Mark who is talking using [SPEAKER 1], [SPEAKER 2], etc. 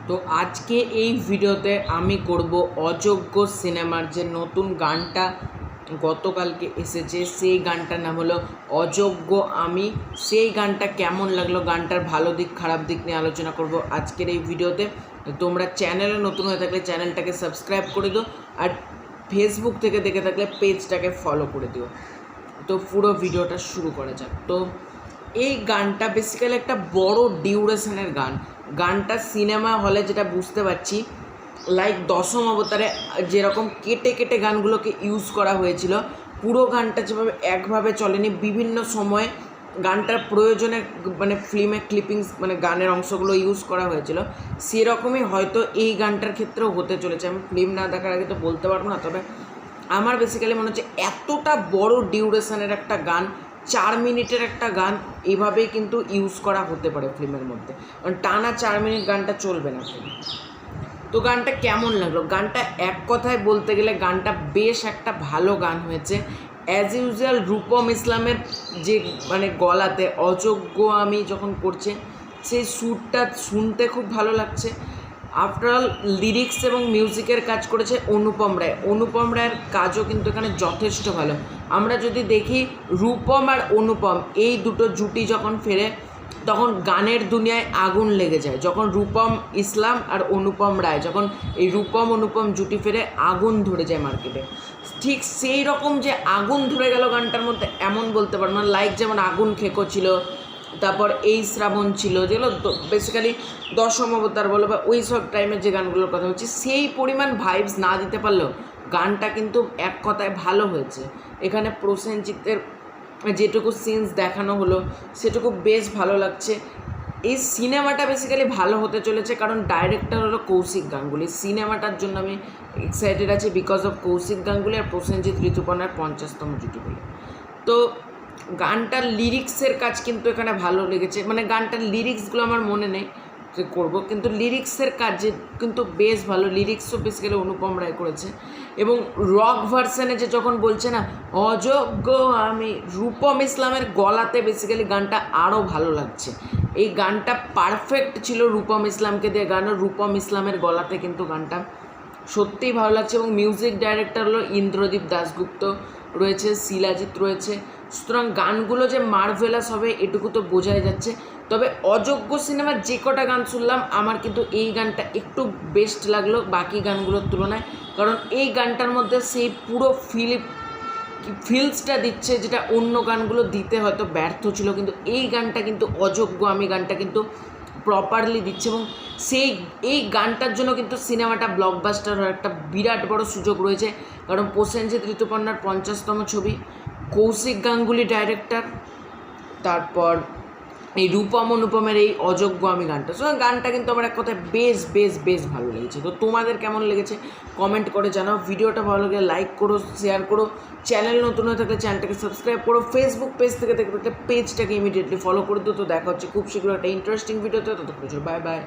[SPEAKER 1] তো আজকে এই ভিডিওতে আমি করব অযোগ্য সিনেমার যে নতুন গানটা গতকালকে এসেছে সেই গানটার নাম হলো অযোগ্য আমি। সেই গানটা কেমন লাগলো, গানটার ভালো দিক খারাপ দিক নিয়ে আলোচনা করব আজকের এই ভিডিওতে। তোমরা চ্যানেলে নতুন হয়ে থাকলে চ্যানেলটাকে সাবস্ক্রাইব করে দিও, আর ফেসবুক থেকে দেখে থাকলে পেজটাকে ফলো করে দিও। তো পুরো ভিডিওটা শুরু করা যাক। তো এই গানটা বেসিক্যালি একটা বড় ডিউরেশনের গান। গানটা সিনেমা হলে যেটা বুঝতে পারছি, লাইক দশম অবতারে যেরকম কেটে কেটে গানগুলোকে ইউজ করা হয়েছিল, পুরো গানটা যেভাবে একভাবে চলেনি, বিভিন্ন সময়ে গানটার প্রয়োজনে মানে ফিল্মে ক্লিপিংস মানে গানের অংশগুলো ইউজ করা হয়েছিল, সেরকমই হয়তো এই গানটার ক্ষেত্রেও হতে চলেছে। আমি ফিল্ম না দেখার আগে তো বলতে পারবো না, তবে আমার বেসিক্যালি মনে হচ্ছে এতটা বড় ডিউরেশনের একটা গান, 4 মিনিটের একটা গান, এভাবেই কিন্তু ইউজ করা হতে পারে ফিল্মের মধ্যে, কারণ টানা 4 মিনিট গানটা চলবে না ফিল্ম। তো গানটা কেমন লাগলো? গানটা এক কথায় বলতে গেলে গানটা বেশ একটা ভালো গান হয়েছে। অ্যাজ ইউজুয়াল রূপম ইসলামের যে মানে গলাতে অযোগ্য আমি যখন করছে, সেই সুরটা শুনতে খুব ভালো লাগছে। আফটারঅল লিরিক্স এবং মিউজিকের কাজ করেছে অনুপম রায়। অনুপম রায়ের কাজও কিন্তু এখানে যথেষ্ট ভালো। আমরা যদি দেখি রূপম আর অনুপম এই দুটো জুটি যখন ফেরে, তখন গানের দুনিয়ায় আগুন লেগে যায়। যখন রূপম ইসলাম আর অনুপম রায়, যখন এই রূপম অনুপম জুটি ফেরে, আগুন ধরে যায় মার্কেটে। ঠিক সেই রকম যে আগুন ধরে গেল গানটার মধ্যে এমন বলতে পারবো না। লাইক যেমন আগুন খেকো ছিল, তারপর এই শ্রাবণ ছিল, যেগুলো বেসিক্যালি দশম অবতার বলো বা ওই সব টাইমের যে গানগুলোর কথা বলছি, সেই পরিমাণ ভাইবস না দিতে পারলেও গানটা কিন্তু এক কথায় ভালো হয়েছে। এখানে প্রসেনজিতের যেটুকু সিনস দেখানো হলো সেটুকু বেশ ভালো লাগছে। এই সিনেমাটা বেসিক্যালি ভালো হতে চলেছে, কারণ ডাইরেক্টর হলো কৌশিক গাঙ্গুলি। সিনেমাটার জন্য আমি এক্সাইটেড আছি বিকজ অফ কৌশিক গাঙ্গুলি আর প্রসেনজিৎ ঋতুপর্ণার 50তম জুটি বলে। তো গানটার লিরিক্সের কাজ কিন্তু এখানে ভালো লেগেছে। মানে গানটার লিরিক্সগুলো আমার মনে নেই যে করবো, কিন্তু লিরিক্সের কাজ কিন্তু বেশ ভালো। লিরিক্সও বেসিক্যালি অনুপম রায় করেছে। এবং রক ভার্সানে যে যখন বলছে না অযোগ্য আমি, রূপম ইসলামের গলাতে বেসিক্যালি গানটা আরও ভালো লাগছে। এই গানটা পারফেক্ট ছিল রূপম ইসলামকে দিয়ে গানো, রূপম ইসলামের গলাতে কিন্তু গানটা সত্যিই ভালো লাগছে। এবং মিউজিক ডাইরেক্টর হলো ইন্দ্রদীপ দাশগুপ্ত রয়েছে, শিলাজিৎ রয়েছে। সুতরাং গানগুলো যে মার্ভেলাস হবে এটুকু তো বোঝাই যাচ্ছে। তবে অযোগ্য সিনেমার যে কটা গান শুনলাম, আমার কিন্তু এই গানটা একটু বেস্ট লাগলো বাকি গানগুলোর তুলনায়, কারণ এই গানটার মধ্যে সেই পুরো ফিলসটা দিচ্ছে, যেটা অন্য গানগুলো দিতে হয়তো ব্যর্থ ছিল, কিন্তু এই গানটা কিন্তু অযোগ্য আমি গানটা কিন্তু প্রপারলি দিচ্ছে। এবং এই গানটার জন্য কিন্তু সিনেমাটা ব্লকবাস্টার হওয়ার একটা বিরাট বড় সুযোগ রয়েছে, কারণ প্রসেনজিৎ ঋতুপর্ণার 50তম ছবি, কৌশিক গাঙ্গুলি ডাইরেক্টর, তারপর এই রূপম অনুপমের এই অযোগ্য আমি গানটা। সুতরাং গানটা কিন্তু আমার এক কথায় বেশ ভালো লেগেছে। তো তোমাদের কেমন লেগেছে কমেন্ট করে জানাও। ভিডিওটা ভালো লাগলে লাইক করো, শেয়ার করো, চ্যানেল নতুন হয়ে থাকলে চ্যানেলটাকে সাবস্ক্রাইব করো, ফেসবুক পেজ থেকে দেখতে পেজটাকে ইমিডিয়েটলি ফলো করে দিও। তো দেখা হচ্ছে খুব শীঘ্র একটা ইন্টারেস্টিং ভিডিওতে। ততক্ষণ বাই বাই।